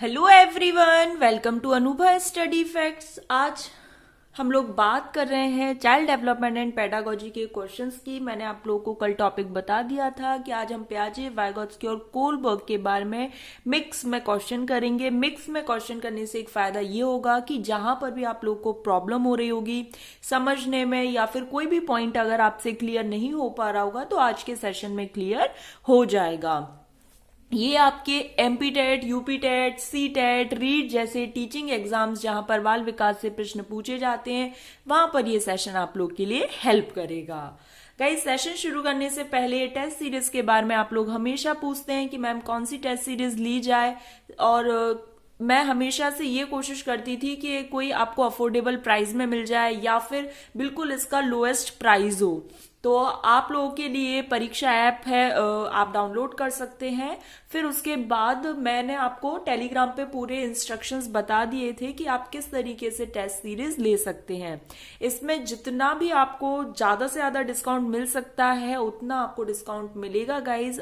Hello everyone, welcome to अनुभव study facts. आज हम लोग बात कर रहे हैं चाइल्ड डेवलपमेंट एंड पेडागोजी के क्वेश्चंस की। मैंने आप लोगों को कल टॉपिक बता दिया था कि आज हम पियाजे, वाइगोत्स्की और कोलबर्ग के बारे में मिक्स में क्वेश्चन करेंगे। मिक्स में क्वेश्चन करने से एक फायदा ये होगा कि जहां पर भी आप लोग को प्रॉब्लम हो रही होगी समझने में या फिर कोई भी पॉइंट अगर आपसे क्लियर नहीं हो पा रहा होगा तो आज के सेशन में क्लियर हो जाएगा। ये आपके MP TET, UP TET, C TET, REET जैसे टीचिंग एग्जाम्स जहां पर बाल विकास से प्रश्न पूछे जाते हैं वहां पर ये सेशन आप लोग के लिए हेल्प करेगा। गाइस, सेशन शुरू करने से पहले टेस्ट सीरीज के बारे में आप लोग हमेशा पूछते हैं कि मैम कौन सी टेस्ट सीरीज ली जाए, और मैं हमेशा से ये कोशिश करती थी कि कोई आपको अफोर्डेबल प्राइस में मिल जाए या फिर बिल्कुल इसका लोएस्ट प्राइस हो। तो आप लोगों के लिए परीक्षा ऐप है, आप डाउनलोड कर सकते हैं। फिर उसके बाद मैंने आपको टेलीग्राम पे पूरे इंस्ट्रक्शंस बता दिए थे कि आप किस तरीके से टेस्ट सीरीज ले सकते हैं। इसमें जितना भी आपको ज्यादा से ज्यादा डिस्काउंट मिल सकता है उतना आपको डिस्काउंट मिलेगा गाइज।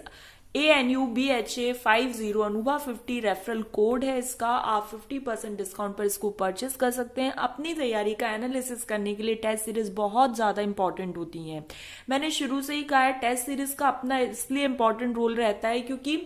ANUBHA50 अनुभव 50 रेफरल कोड है इसका। आप 50% डिस्काउंट पर इसको परचेस कर सकते हैं। अपनी तैयारी का एनालिसिस करने के लिए टेस्ट सीरीज बहुत ज्यादा इंपॉर्टेंट होती हैं। मैंने शुरू से ही कहा है टेस्ट सीरीज का अपना इसलिए इंपॉर्टेंट रोल रहता है क्योंकि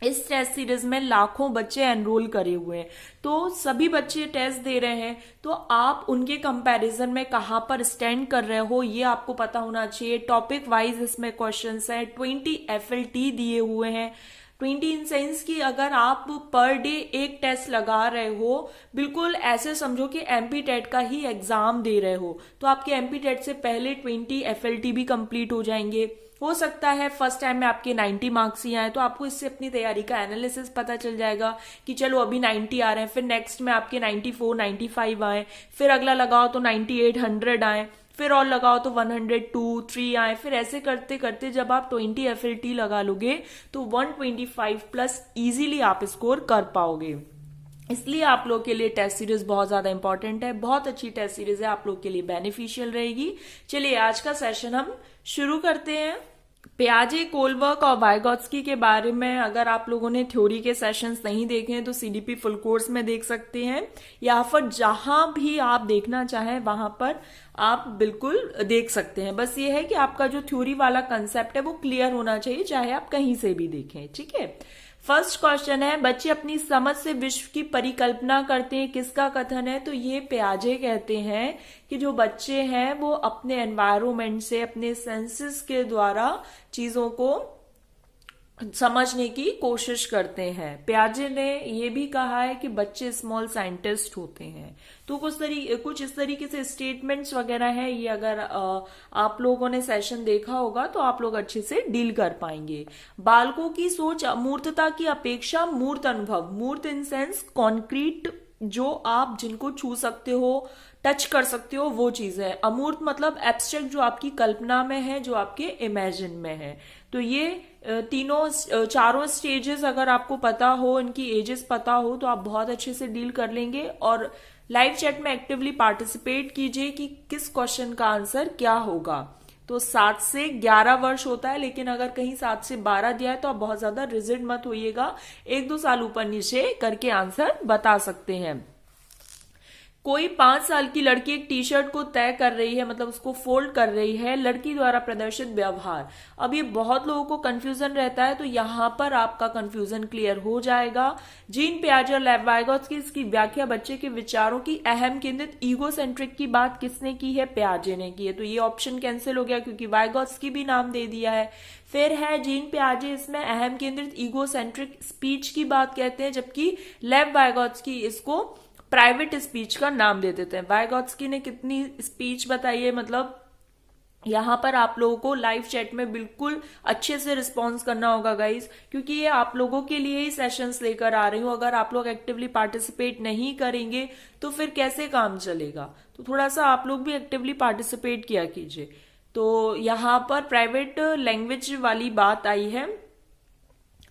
इस टेस्ट सीरीज में लाखों बच्चे एनरोल करे हुए हैं, तो सभी बच्चे टेस्ट दे रहे हैं, तो आप उनके कंपैरिजन में कहां पर स्टैंड कर रहे हो ये आपको पता होना चाहिए। टॉपिक वाइज इसमें क्वेश्चंस हैं, 20 FLT दिए हुए हैं। 20 इन सेंस की अगर आप पर डे एक टेस्ट लगा रहे हो, बिल्कुल ऐसे समझो कि एमपी टेट का ही एग्जाम दे रहे हो, तो आपके एमपी टेट से पहले 20 FLT भी कंप्लीट हो जाएंगे। हो सकता है फर्स्ट टाइम में आपके 90 मार्क्स ही आए, तो आपको इससे अपनी तैयारी का एनालिसिस पता चल जाएगा कि चलो अभी 90 आ रहे हैं, फिर नेक्स्ट में आपके 94, 95 आए, फिर अगला लगाओ तो 98, 100 आए, फिर और लगाओ तो 102, 3 आए। फिर ऐसे करते करते जब आप 20 FLT लगा लोगे तो 125 प्लस इजीली आप स्कोर कर पाओगे। इसलिए आप लोग के लिए टेस्ट सीरीज बहुत ज्यादा इंपॉर्टेंट है। बहुत अच्छी टेस्ट सीरीज है, आप लोग के लिए बेनिफिशियल रहेगी। चलिए आज का सेशन हम शुरू करते हैं। पियाजे, कोलबर्ग और वाइगोत्स्की के बारे में अगर आप लोगों ने थ्योरी के सेशंस नहीं देखे हैं तो CDP फुल कोर्स में देख सकते हैं, या फिर जहां भी आप देखना चाहें वहां पर आप बिल्कुल देख सकते हैं। बस ये है कि आपका जो थ्योरी वाला कंसेप्ट है वो क्लियर होना चाहिए, चाहे आप कहीं से भी देखें। ठीक है, फर्स्ट क्वेश्चन है, बच्चे अपनी समझ से विश्व की परिकल्पना करते हैं, किसका कथन है? तो ये पियाजे कहते हैं कि जो बच्चे हैं वो अपने एनवायरमेंट से, अपने सेंसेस के द्वारा चीजों को समझने की कोशिश करते हैं। पियाजे ने ये भी कहा है कि बच्चे स्मॉल साइंटिस्ट होते हैं। तो कुछ इस तरीके से स्टेटमेंट्स वगैरह हैं, ये अगर आप लोगों ने सेशन देखा होगा तो आप लोग अच्छे से डील कर पाएंगे। बालकों की सोच अमूर्तता की अपेक्षा मूर्त अनुभव, मूर्त इन सेंस कॉन्क्रीट, जो आप जिनको छू सकते हो, टच कर सकते हो, वो चीज है। अमूर्त मतलब एब्स्ट्रैक्ट, जो आपकी कल्पना में है, जो आपके इमेजिन में है। तो ये चारों स्टेजेस अगर आपको पता हो, इनकी एजेस पता हो, तो आप बहुत अच्छे से डील कर लेंगे। और लाइव चैट में एक्टिवली पार्टिसिपेट कीजिए कि किस क्वेश्चन का आंसर क्या होगा। तो 7 से 11 वर्ष होता है, लेकिन अगर कहीं 7 से 12 दिया है तो आप बहुत ज्यादा रिजिड मत होइएगा, 1-2 साल ऊपर नीचे करके आंसर बता सकते हैं। कोई 5 साल की लड़की एक टी शर्ट को तय कर रही है, मतलब उसको फोल्ड कर रही है, लड़की द्वारा प्रदर्शित व्यवहार। अब ये बहुत लोगों को कंफ्यूजन रहता है, तो यहां पर आपका कंफ्यूजन क्लियर हो जाएगा। जीन पियाजे और लेव वाइगोत्स्की की इसकी व्याख्या बच्चे के विचारों की अहम केंद्रित ईगोसेंट्रिक की बात किसने की है? पियाजे ने की है। तो ये ऑप्शन कैंसिल हो गया क्योंकि वाइगोत्स्की भी नाम दे दिया है। फिर है जीन पियाजे, इसमें अहम केंद्रित ईगोसेंट्रिक स्पीच की बात कहते हैं, जबकि लेव वाइगोत्स्की इसको प्राइवेट स्पीच का नाम दे देते हैं। वाइगोत्स्की ने कितनी स्पीच बताई है, मतलब यहां पर आप लोगों को लाइव चैट में बिल्कुल अच्छे से रिस्पॉन्स करना होगा गाइस, क्योंकि ये आप लोगों के लिए ही सेशंस लेकर आ रही हूं। अगर आप लोग एक्टिवली पार्टिसिपेट नहीं करेंगे तो फिर कैसे काम चलेगा? तो थोड़ा सा आप लोग भी एक्टिवली पार्टिसिपेट किया कीजिए। तो यहां पर प्राइवेट लैंग्वेज वाली बात आई है,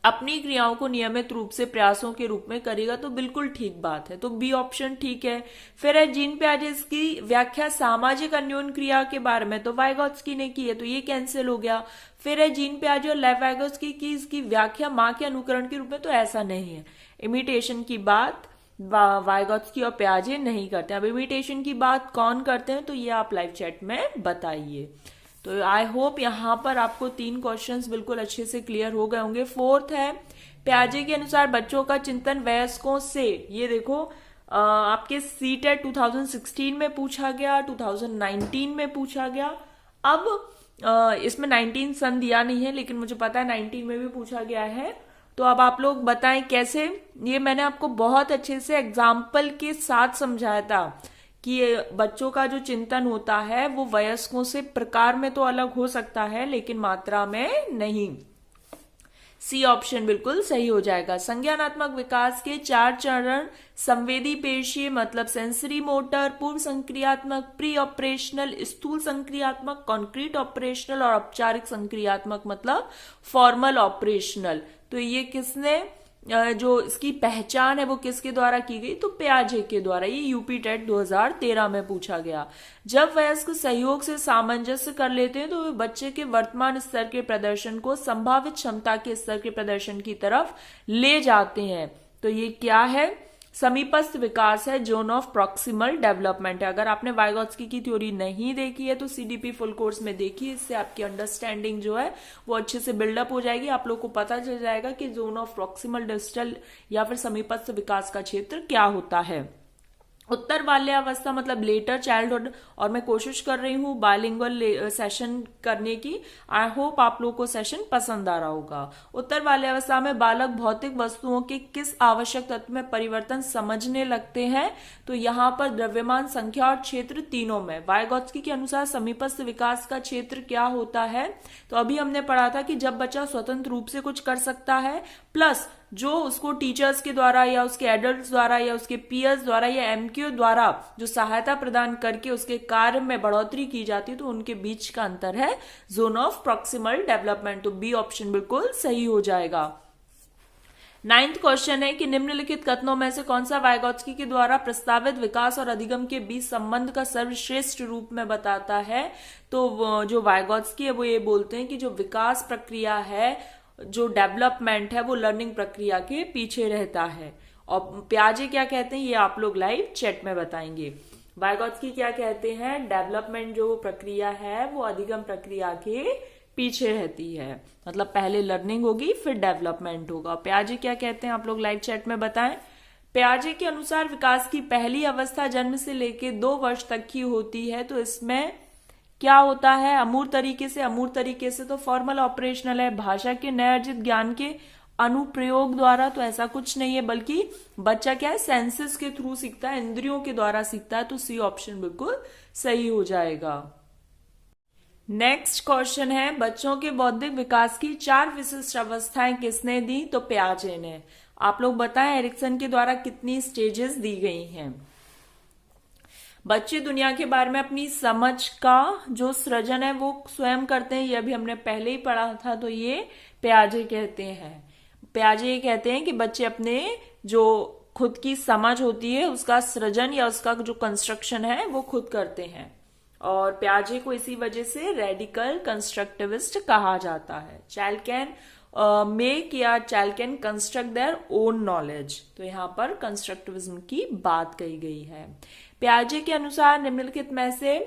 अपनी क्रियाओं को नियमित रूप से प्रयासों के रूप में करेगा, तो बिल्कुल ठीक बात है। तो बी ऑप्शन ठीक है। फिर है जीन पियाजे, इसकी व्याख्या सामाजिक अन्योन्य क्रिया के बारे में, तो वाइगोत्स्की ने की है, तो ये कैंसिल हो गया। फिर है जीन पियाजे और लेव वाइगोत्स्की की इसकी व्याख्या मां के अनुकरण के रूप में, तो ऐसा नहीं है। इमिटेशन की बात वाइगॉत्स्की और पियाजे नहीं करते। अब इमिटेशन की बात कौन करते हैं, तो ये आप लाइव चैट में बताइए। तो आई होप यहाँ पर आपको 3 क्वेश्चंस बिल्कुल अच्छे से क्लियर हो गए होंगे। फोर्थ है, पियाजे के अनुसार बच्चों का चिंतन वयस्कों से, ये देखो आपके सीटेट 2016 में पूछा गया, 2019 में पूछा गया। अब इसमें 19 सन दिया नहीं है, लेकिन मुझे पता है 19 में भी पूछा गया है। तो अब आप लोग बताएं कैसे। ये मैंने आपको बहुत अच्छे से एग्जाम्पल के साथ समझाया था कि बच्चों का जो चिंतन होता है वो वयस्कों से प्रकार में तो अलग हो सकता है, लेकिन मात्रा में नहीं। सी ऑप्शन बिल्कुल सही हो जाएगा। संज्ञानात्मक विकास के 4 चरण, संवेदी पेशीय मतलब सेंसरी मोटर, पूर्व संक्रियात्मक प्री ऑपरेशनल, स्थूल संक्रियात्मक कॉन्क्रीट ऑपरेशनल और औपचारिक संक्रियात्मक मतलब फॉर्मल ऑपरेशनल। तो ये किसने जो इसकी पहचान है वो किसके द्वारा की गई, तो पियाजे के द्वारा। ये यूपी टेट 2013 में पूछा गया। जब वयस्क सहयोग से सामंजस्य कर लेते हैं तो वे बच्चे के वर्तमान स्तर के प्रदर्शन को संभावित क्षमता के स्तर के प्रदर्शन की तरफ ले जाते हैं। तो ये क्या है, समीपस्थ विकास है, जोन ऑफ प्रॉक्सिमल डेवलपमेंट है। अगर आपने वाइगॉत्स्की की थ्योरी नहीं देखी है तो सीडीपी फुल कोर्स में देखिए, इससे आपकी अंडरस्टैंडिंग जो है वो अच्छे से बिल्डअप हो जाएगी। आप लोग को पता चल जाएगा कि जोन ऑफ प्रॉक्सिमल डिस्टल या फिर समीपस्थ विकास का क्षेत्र क्या होता है। उत्तर बाल्यावस्था मतलब लेटर चाइल्डहुड, और मैं कोशिश कर रही हूँ बाइलिंगुअल सेशन करने की। आई होप आप लोगों को सेशन पसंद आ रहा होगा। उत्तर बाल्यावस्था में बालक भौतिक वस्तुओं के किस आवश्यक तत्व में परिवर्तन समझने लगते हैं, तो यहाँ पर द्रव्यमान, संख्या और क्षेत्र तीनों में। वाइगॉत्स्की के अनुसार समीपस्थ विकास का क्षेत्र क्या होता है, तो अभी हमने पढ़ा था कि जब बच्चा स्वतंत्र रूप से कुछ कर सकता है, प्लस जो उसको टीचर्स के द्वारा या उसके एडल्ट्स द्वारा या उसके पीयर्स द्वारा या एमक्यू द्वारा जो सहायता प्रदान करके उसके कार्य में बढ़ोतरी की जाती है, तो उनके बीच का अंतर है जोन ऑफ प्रॉक्सिमल डेवलपमेंट। तो बी ऑप्शन बिल्कुल सही हो जाएगा। 9th क्वेश्चन है कि निम्नलिखित कथनों में से कौन सा वाइगॉत्स्की के द्वारा प्रस्तावित विकास और अधिगम के बीच संबंध का सर्वश्रेष्ठ रूप में बताता है। तो जो वाइगॉत्स्की है वो ये बोलते हैं कि जो विकास प्रक्रिया है, जो डेवलपमेंट है, वो लर्निंग प्रक्रिया के पीछे रहता है। और पियाजे क्या कहते हैं ये आप लोग लाइव चैट में बताएंगे। वाइगॉत्स्की क्या कहते हैं, डेवलपमेंट जो प्रक्रिया है वो अधिगम प्रक्रिया के पीछे रहती है, मतलब पहले लर्निंग होगी फिर डेवलपमेंट होगा। पियाजे क्या कहते हैं आप लोग लाइव चैट में बताएं। पियाजे के अनुसार विकास की पहली अवस्था जन्म से लेके 2 वर्ष तक की होती है। तो इसमें क्या होता है, अमूर्त तरीके से तो फॉर्मल ऑपरेशनल है, भाषा के नए अर्जित ज्ञान के अनुप्रयोग द्वारा तो ऐसा कुछ नहीं है, बल्कि बच्चा क्या है सेंसेस के थ्रू सीखता है, इंद्रियों के द्वारा सीखता है। तो सी ऑप्शन बिल्कुल सही हो जाएगा। नेक्स्ट क्वेश्चन है, बच्चों के बौद्धिक विकास की 4 विशिष्ट अवस्थाएं किसने दी, तो पियाजे ने। आप लोग बताएं एरिक्सन के द्वारा कितनी स्टेजेस दी गई हैं। बच्चे दुनिया के बारे में अपनी समझ का जो सृजन है वो स्वयं करते हैं, ये अभी हमने पहले ही पढ़ा था। तो ये पियाजे कहते हैं। पियाजे ये कहते हैं कि बच्चे अपने जो खुद की समझ होती है उसका सृजन या उसका जो कंस्ट्रक्शन है वो खुद करते हैं। और पियाजे को इसी वजह से रेडिकल कंस्ट्रक्टिविस्ट कहा जाता है। चाइल्ड कैन मेक या child can construct their own knowledge. तो यहाँ पर कंस्ट्रक्टिविज्म की बात कही गई है। पियाजे के अनुसार निम्नलिखित में से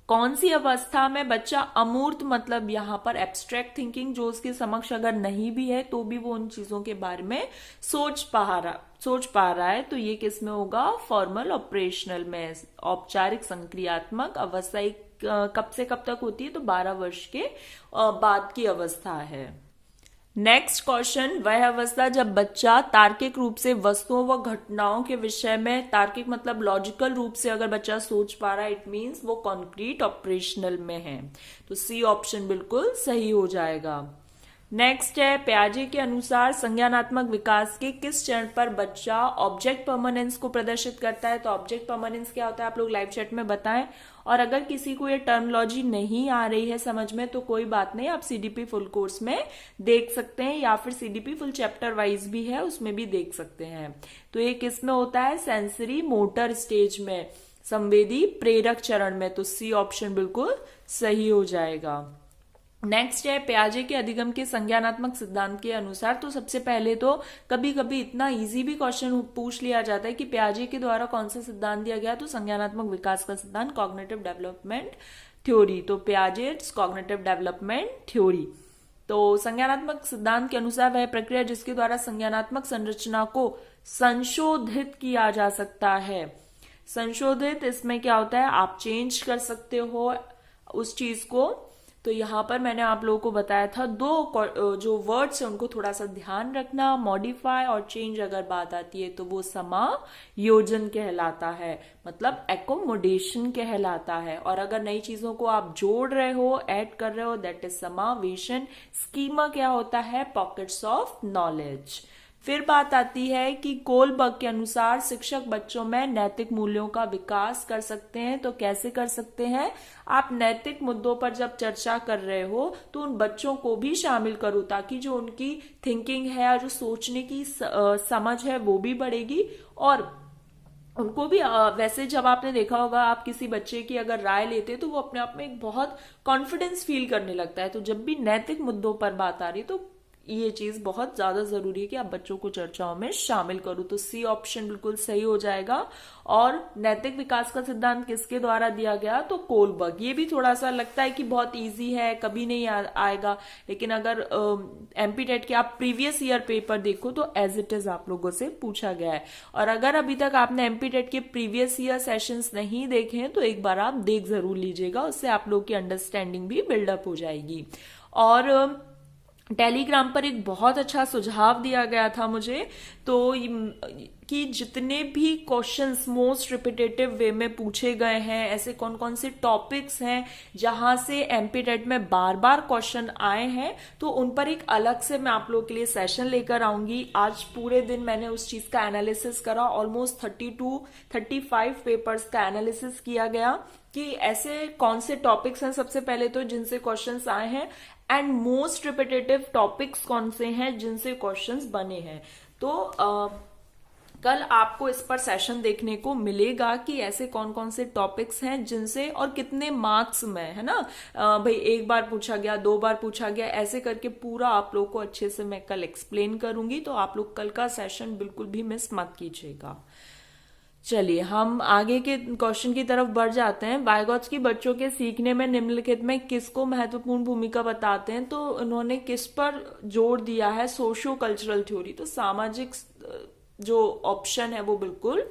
कौन सी अवस्था में बच्चा अमूर्त मतलब यहाँ पर एब्स्ट्रैक्ट थिंकिंग जो उसके समक्ष अगर नहीं भी है तो भी वो उन चीजों के बारे में सोच पा रहा है, तो ये किस में होगा, फॉर्मल ऑपरेशनल में। औपचारिक संक्रियात्मक अवस्था कब से कब तक होती है, तो 12 वर्ष के बाद की अवस्था है। नेक्स्ट क्वेश्चन, वह अवस्था जब बच्चा तार्किक रूप से वस्तुओं व घटनाओं के विषय में, तार्किक मतलब लॉजिकल रूप से अगर बच्चा सोच पा रहा है, इट मीन्स वो कॉन्क्रीट ऑपरेशनल में है। तो सी ऑप्शन बिल्कुल सही हो जाएगा। नेक्स्ट है, पियाजे के अनुसार संज्ञानात्मक विकास के किस चरण पर बच्चा ऑब्जेक्ट परमानेंस को प्रदर्शित करता है। तो ऑब्जेक्ट परमानेंस क्या होता है आप लोग लाइव चैट में बताएं। और अगर किसी को ये टर्मिनोलॉजी नहीं आ रही है समझ में तो कोई बात नहीं, आप सीडीपी फुल कोर्स में देख सकते हैं या फिर सीडीपी फुल चैप्टर वाइज भी है उसमें भी देख सकते हैं। तो ये किस में होता है, सेंसरी मोटर स्टेज में, संवेदी प्रेरक चरण में। तो सी ऑप्शन बिल्कुल सही हो जाएगा। नेक्स्ट है पियाजे के अधिगम के संज्ञानात्मक सिद्धांत के अनुसार। तो सबसे पहले तो कभी कभी इतना इजी भी क्वेश्चन पूछ लिया जाता है कि पियाजे के द्वारा कौन सा सिद्धांत दिया गया, तो संज्ञानात्मक विकास का सिद्धांत, कॉग्निटिव डेवलपमेंट थ्योरी। तो पियाजे कॉग्निटिव डेवलपमेंट थ्योरी। तो संज्ञानात्मक सिद्धांत के अनुसार वह प्रक्रिया जिसके द्वारा संज्ञानात्मक संरचना को संशोधित किया जा सकता है। संशोधित, इसमें क्या होता है, आप चेंज कर सकते हो उस चीज को। तो यहाँ पर मैंने आप लोगों को बताया था दो जो वर्ड्स है उनको थोड़ा सा ध्यान रखना, मॉडिफाई और चेंज अगर बात आती है तो वो समायोजन कहलाता है, मतलब एकोमोडेशन कहलाता है। और अगर नई चीजों को आप जोड़ रहे हो, ऐड कर रहे हो, दैट इज समावेशन। स्कीमा क्या होता है, पॉकेट्स ऑफ नॉलेज। फिर बात आती है कि कोलबर्ग के अनुसार शिक्षक बच्चों में नैतिक मूल्यों का विकास कर सकते हैं। तो कैसे कर सकते हैं, आप नैतिक मुद्दों पर जब चर्चा कर रहे हो तो उन बच्चों को भी शामिल करो, ताकि जो उनकी थिंकिंग है और जो सोचने की समझ है वो भी बढ़ेगी। और उनको भी वैसे जब आपने देखा होगा, आप किसी बच्चे की अगर राय लेते तो वो अपने आप में एक बहुत कॉन्फिडेंस फील करने लगता है। तो जब भी नैतिक मुद्दों पर बात आ रही तो ये चीज बहुत ज्यादा जरूरी है कि आप बच्चों को चर्चाओं में शामिल करो। तो सी ऑप्शन बिल्कुल सही हो जाएगा। और नैतिक विकास का सिद्धांत किसके द्वारा दिया गया, तो कोलबर्ग। ये भी थोड़ा सा लगता है कि बहुत इजी है, कभी नहीं आएगा, लेकिन अगर एमपीटेट के आप प्रीवियस ईयर पेपर देखो तो एज इट इज आप लोगों से पूछा गया है। और अगर अभी तक आपने एमपीटेट के प्रीवियस ईयर सेशंस नहीं देखे हैं तो एक बार आप देख जरूर लीजिएगा, उससे आप लोग की अंडरस्टैंडिंग भी बिल्डअप हो जाएगी। और टेलीग्राम पर एक बहुत अच्छा सुझाव दिया गया था मुझे, तो कि जितने भी क्वेश्चंस मोस्ट रिपीटेटिव वे में पूछे गए हैं, ऐसे कौन कौन से टॉपिक्स हैं जहां से एमपीटेट में बार बार क्वेश्चन आए हैं, तो उन पर एक अलग से मैं आप लोग के लिए सेशन लेकर आऊंगी। आज पूरे दिन मैंने उस चीज का एनालिसिस करा, ऑलमोस्ट 35 पेपर्स का एनालिसिस किया गया कि ऐसे कौन से टॉपिक्स हैं सबसे पहले तो जिनसे क्वेश्चंस आए हैं, एंड मोस्ट रिपीटेटिव टॉपिक्स कौन से हैं जिनसे क्वेश्चंस बने हैं। तो कल आपको इस पर सेशन देखने को मिलेगा कि ऐसे कौन कौन से टॉपिक्स हैं जिनसे और कितने मार्क्स में, है ना। भाई एक बार पूछा गया, 2 बार पूछा गया, ऐसे करके पूरा आप लोग को अच्छे से मैं कल एक्सप्लेन करूंगी। तो आप लोग कल का सेशन बिल्कुल भी मिस मत कीजिएगा। चलिए हम आगे के क्वेश्चन की तरफ बढ़ जाते हैं। वाइगॉत्स्की बच्चों के सीखने में निम्नलिखित में किसको महत्वपूर्ण भूमिका बताते हैं, तो उन्होंने किस पर जोर दिया है, सोशियो कल्चरल थ्योरी। तो सामाजिक जो ऑप्शन है वो बिल्कुल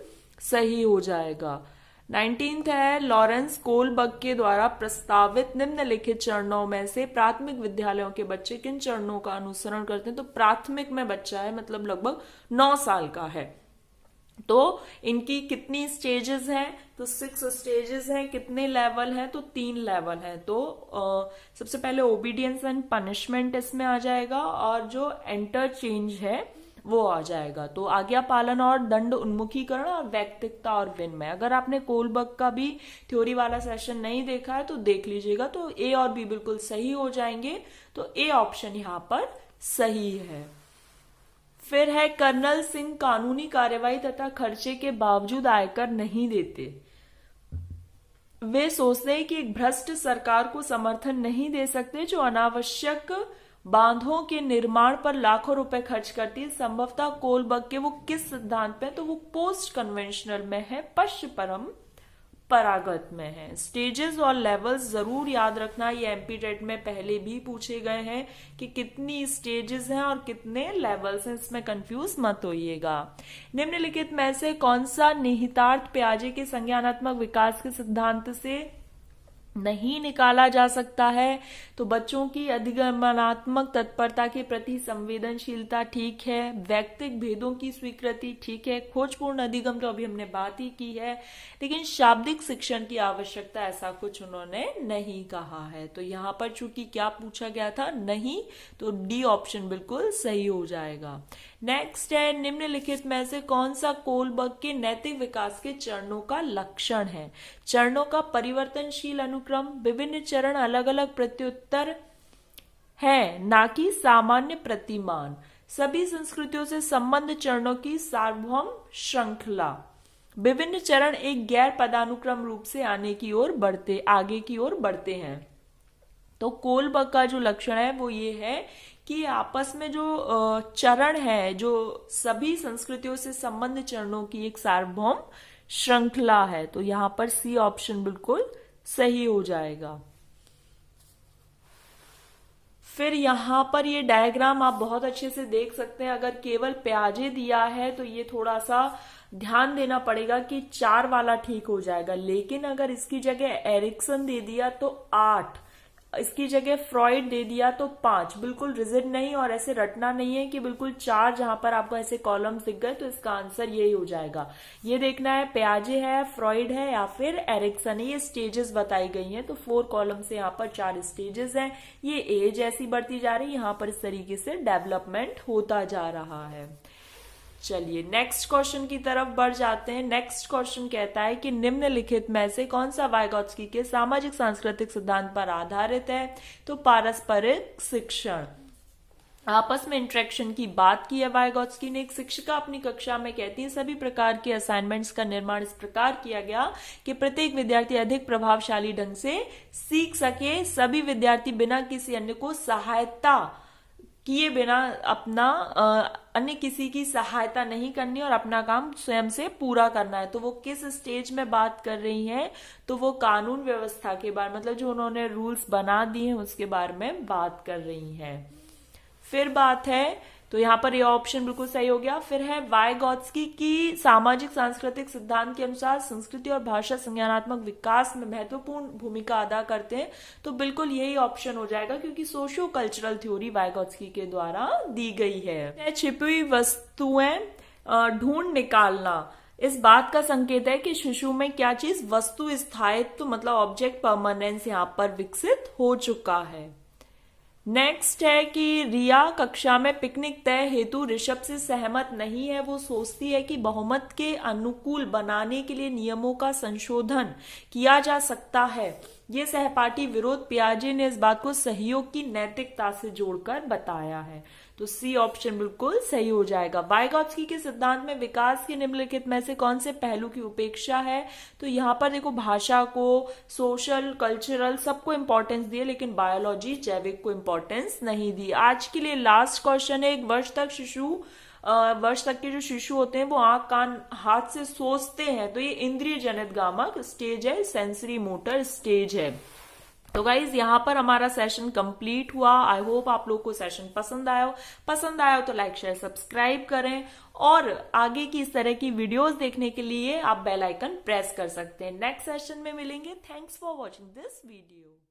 सही हो जाएगा। 19th है, लॉरेंस कोलबर्ग के द्वारा प्रस्तावित निम्नलिखित चरणों में से प्राथमिक विद्यालयों के बच्चे किन चरणों का अनुसरण करते हैं। तो प्राथमिक में बच्चा है, मतलब लगभग 9 साल का है। तो इनकी कितनी स्टेजेस हैं, तो 6 स्टेजेस हैं। कितने लेवल हैं, तो 3 लेवल हैं। तो सबसे पहले ओबीडियंस एंड पनिशमेंट इसमें आ जाएगा, और जो इंटरचेंज है वो आ जाएगा। तो आज्ञा पालन और दंड उन्मुखीकरण और वैयक्तिकता और विनिमय। अगर आपने कोलबर्ग का भी थ्योरी वाला सेशन नहीं देखा है तो देख लीजिएगा। तो ए और बी बिल्कुल सही हो जाएंगे। तो ए ऑप्शन यहां पर सही है। फिर है, कर्नल सिंह कानूनी कार्यवाही तथा खर्चे के बावजूद आयकर नहीं देते। वे सोचते हैं कि एक भ्रष्ट सरकार को समर्थन नहीं दे सकते जो अनावश्यक बांधों के निर्माण पर लाखों रुपए खर्च करती है। संभवतः कोलबर्ग के वो किस सिद्धांत पे, तो वो पोस्ट कन्वेंशनल में है, पश्चिम परागत में है। स्टेजेस और लेवल्स जरूर याद रखना, ये एमपीटेट में पहले भी पूछे गए हैं कि कितनी स्टेजेस हैं और कितने लेवल्स हैं, इसमें कंफ्यूज मत होइएगा। निम्नलिखित में से कौन सा निहितार्थ पियाजे के संज्ञानात्मक विकास के सिद्धांत से नहीं निकाला जा सकता है, तो बच्चों की अधिगमनात्मक तत्परता के प्रति संवेदनशीलता ठीक है, वैयक्तिक भेदों की स्वीकृति ठीक है, खोजपूर्ण अधिगम तो अभी हमने बात ही की है, लेकिन शाब्दिक शिक्षण की आवश्यकता ऐसा कुछ उन्होंने नहीं कहा है। तो यहां पर चूंकि क्या पूछा गया था, नहीं, तो डी ऑप्शन बिल्कुल सही हो जाएगा। नेक्स्ट है, निम्नलिखित में से कौन सा कोलबर्ग के नैतिक विकास के चरणों का लक्षण है। चरणों का परिवर्तनशील अनुक्रम, विभिन्न चरण अलग अलग प्रत्युत्तर है ना कि सामान्य प्रतिमान, सभी संस्कृतियों से संबंध चरणों की सार्वभौम श्रृंखला, विभिन्न चरण एक गैर पदानुक्रम रूप से आगे की ओर बढ़ते हैं। तो कोलबर्ग का जो लक्षण है वो ये है कि आपस में जो चरण है, जो सभी संस्कृतियों से संबंध चरणों की एक सार्वभौम श्रृंखला है। तो यहां पर सी ऑप्शन बिल्कुल सही हो जाएगा। फिर यहाँ पर ये डायग्राम आप बहुत अच्छे से देख सकते हैं। अगर केवल प्याजे दिया है तो ये थोड़ा सा ध्यान देना पड़ेगा कि 4 वाला ठीक हो जाएगा, लेकिन अगर इसकी जगह एरिक्सन दे दिया तो 8, इसकी जगह फ्रॉइड दे दिया तो 5। बिल्कुल रिजिड नहीं और ऐसे रटना नहीं है कि बिल्कुल 4 जहां पर आपको ऐसे कॉलम्स दिख गए तो इसका आंसर यही हो जाएगा। ये देखना है प्याजे है, फ्रॉइड है या फिर एरिक्सन है। ये स्टेजेस बताई गई हैं, तो 4 कॉलम से यहाँ पर 4 स्टेजेस हैं। ये एज ऐसी बढ़ती जा रही है, यहाँ पर इस तरीके से डेवलपमेंट होता जा रहा है। चलिए नेक्स्ट क्वेश्चन की तरफ बढ़ जाते हैं। नेक्स्ट क्वेश्चन कहता है कि निम्नलिखित में से कौन सा वाइगोत्स्की के सामाजिक सांस्कृतिक सिद्धांत पर आधारित है? तो पारस्परिक शिक्षण, आपस में इंटरेक्शन की बात की है वाइगोत्स्की ने। एक शिक्षिका अपनी कक्षा में कहती है सभी प्रकार के असाइनमेंट्स का निर्माण इस प्रकार किया गया कि प्रत्येक विद्यार्थी अधिक प्रभावशाली ढंग से सीख सके। सभी विद्यार्थी बिना किसी अन्य को सहायता किए बिना अन्य किसी की सहायता नहीं करनी और अपना काम स्वयं से पूरा करना है। तो वो किस स्टेज में बात कर रही हैं? तो वो कानून व्यवस्था के बारे में, मतलब जो उन्होंने रूल्स बना दिए हैं उसके बारे में बात कर रही हैं। फिर बात है, तो यहाँ पर ये ऑप्शन बिल्कुल सही हो गया। फिर है वाइगोत्स्की की सामाजिक सांस्कृतिक सिद्धांत के अनुसार संस्कृति और भाषा संज्ञानात्मक विकास में महत्वपूर्ण भूमिका अदा करते हैं। तो बिल्कुल यही ऑप्शन हो जाएगा क्योंकि सोशियो कल्चरल थ्योरी वाइगोत्स्की के द्वारा दी गई है। छिपी हुई वस्तुएं ढूंढ निकालना इस बात का संकेत है कि शिशु में क्या चीज वस्तु स्थायित्व मतलब ऑब्जेक्ट परमानेंस यहाँ पर विकसित हो चुका है। नेक्स्ट है कि रिया कक्षा में पिकनिक तय हेतु ऋषभ से सहमत नहीं है। वो सोचती है कि बहुमत के अनुकूल बनाने के लिए नियमों का संशोधन किया जा सकता है। ये सहपाठी विरोध पियाजे ने इस बात को सहयोग की नैतिकता से जोड़कर बताया है। तो सी ऑप्शन बिल्कुल सही हो जाएगा। वाइगोत्स्की के सिद्धांत में विकास के निम्नलिखित में से कौन से पहलू की उपेक्षा है? तो यहाँ पर देखो भाषा को, सोशल कल्चरल सबको इंपॉर्टेंस दिए, लेकिन बायोलॉजी जैविक को इंपॉर्टेंस नहीं दी। आज के लिए लास्ट क्वेश्चन है। एक वर्ष तक के जो शिशु होते हैं वो आंख कान हाथ से सोचते हैं, तो ये इंद्रिय जनित गामक स्टेज है, सेंसरी मोटर स्टेज है। तो गाइज यहाँ पर हमारा सेशन कंप्लीट हुआ। आई होप आप लोग को सेशन पसंद आया हो तो लाइक शेयर सब्सक्राइब करें और आगे की इस तरह की वीडियोस देखने के लिए आप बेल आइकन प्रेस कर सकते हैं। नेक्स्ट सेशन में मिलेंगे। Thanks for watching this video.